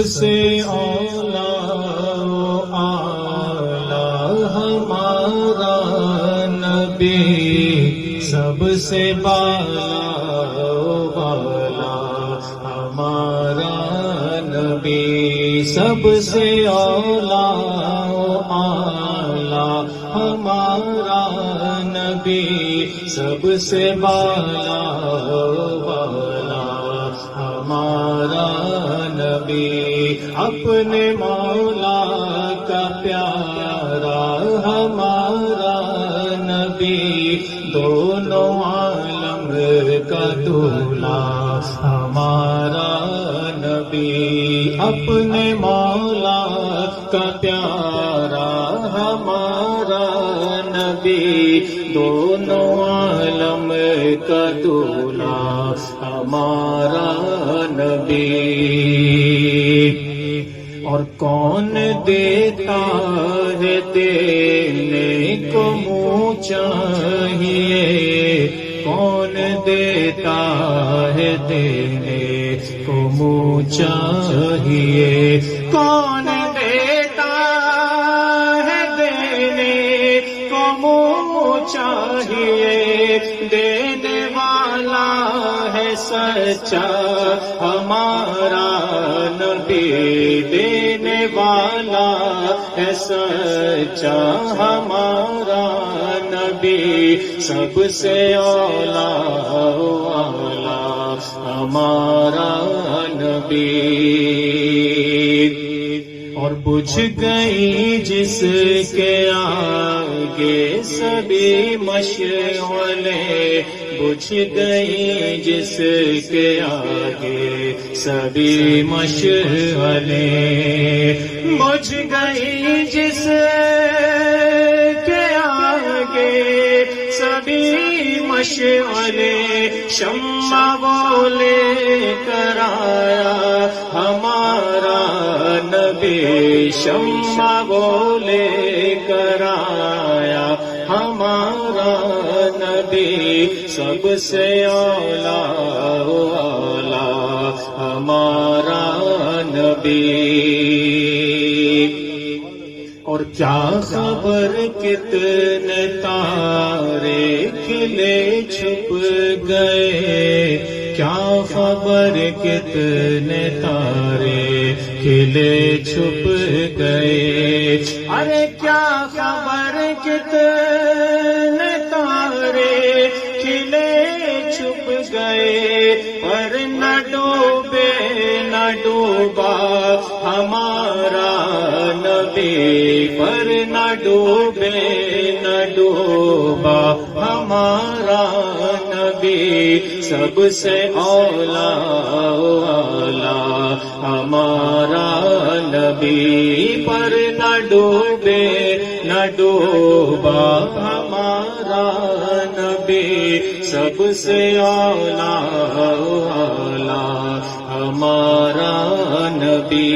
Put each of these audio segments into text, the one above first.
سے اولا اعلی ہمارا نبی، سب سے بالا والا ہمارا نبی، سب سے اولا اعلی ہمارا نبی، سب سے بالا والا ہمارا نبی، اپنے مولا کا پیارا ہمارا نبی، دونوں عالم کا دولا ہمارا نبی، اپنے مولا کا پیارا ہمارا نبی، دونوں عالم کا دولا ہمارا نبی۔ اور کون دیتا ہے دینے کو منہ چاہیے، کون دیتا ہے دینے کو منہ چاہیے، کون دیتا ہے دینے کو منہ چاہیے، دینے والا ہے سچا ہمارا نبی، دینے والا ہے سچا ہمارا نبی، سب سے اولا والا ہمارا نبی۔ اور بجھ گئی جس کے آگے سبھی مشعلیں، بجھ گئی جس کے آگے سبھی مشعلیں، بجھ گئی جس کے آگے سبھی مشعلیں، شمع وہ لے کر آیا ہمارا نبی، شمع وہ لے کر آیا ہمارا نبی، سب سے اولا والا ہمارا نبی۔ اور کیا خبر کتنے تارے کھلے چھپ گئے، کیا خبر کتنے تارے کھلے چھپ گئے، ارے کیا خبر کتنے تارے کھلے چھپ گئے، پر نہ ڈوبے نہ ڈوبا ہمارا نبی، پر نہ ڈوبے نہ ڈوبا ہمارا نبی، سب سے اولا والا ہمارا نبی، پر نہ ڈوبے نہ ڈوبا ہمارا نبی، سب سے اولا والا ہمارا نبی۔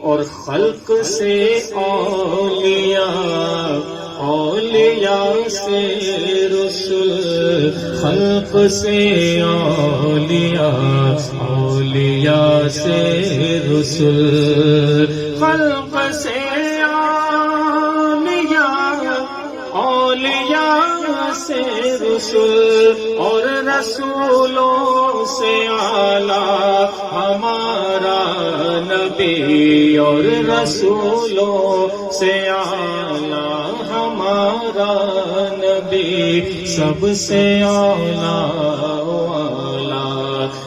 اور خلق سے اولیاء، اولیاء سے رسول، خلق سے اولیاء، اولیاء سے رسول، خلق سے اولیاء، اولیاء سے رسول، اور رسولوں سے اعلیٰ ہمارا نبی، اور رسولوں سے اعلیٰ ہمارا نبی، سب سے اولا والا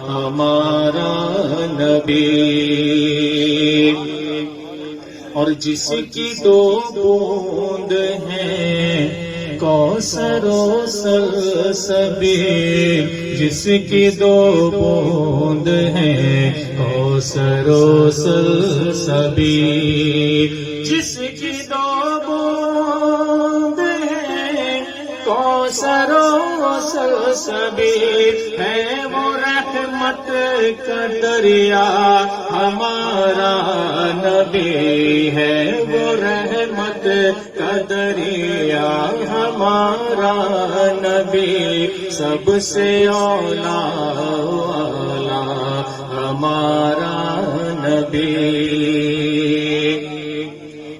ہمارا نبی۔ اور جس کی دو بوند ہیں کوثر و سلسبیل، جس کی دو بوند ہیں کوثر و سلسبیل، جس کی دو بوند ہیں کوثر و سلسبیل، ہے وہ رحمت کا دریا ہمارا نبی، ہے وہ رحمت کا دریا ہمارا نبی، سب سے اولا والا ہمارا نبی،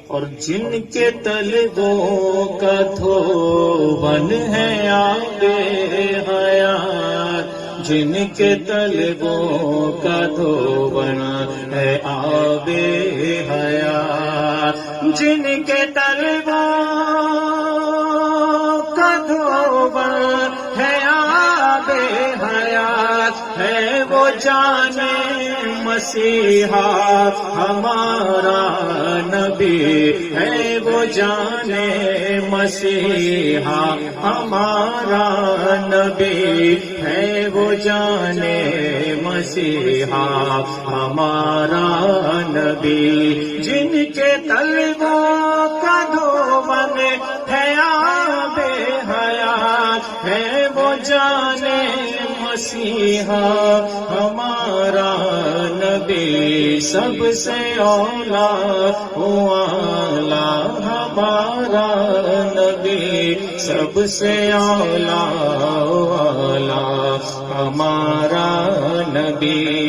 اور جن کے طلبوں کا دھون ہے آب حیات، جن کے طلبوں کا دھون ہے آب حیات، جن کے طلبوں کا دھون ہے آب حیات، ہے وہ جانے مسیحا ہمارا نبی، ہے وہ جانے مسیحا ہمارا نبی، ہے وہ جانے مسیحا ہمارا نبی، جن کے طلبوں کا دھون ہے آب حیات، ہے وہ جانے مسیحا ہمارا نبی، سب سے اولا والا ہمارا نبی، سب سے اولا والا ہمارا نبی،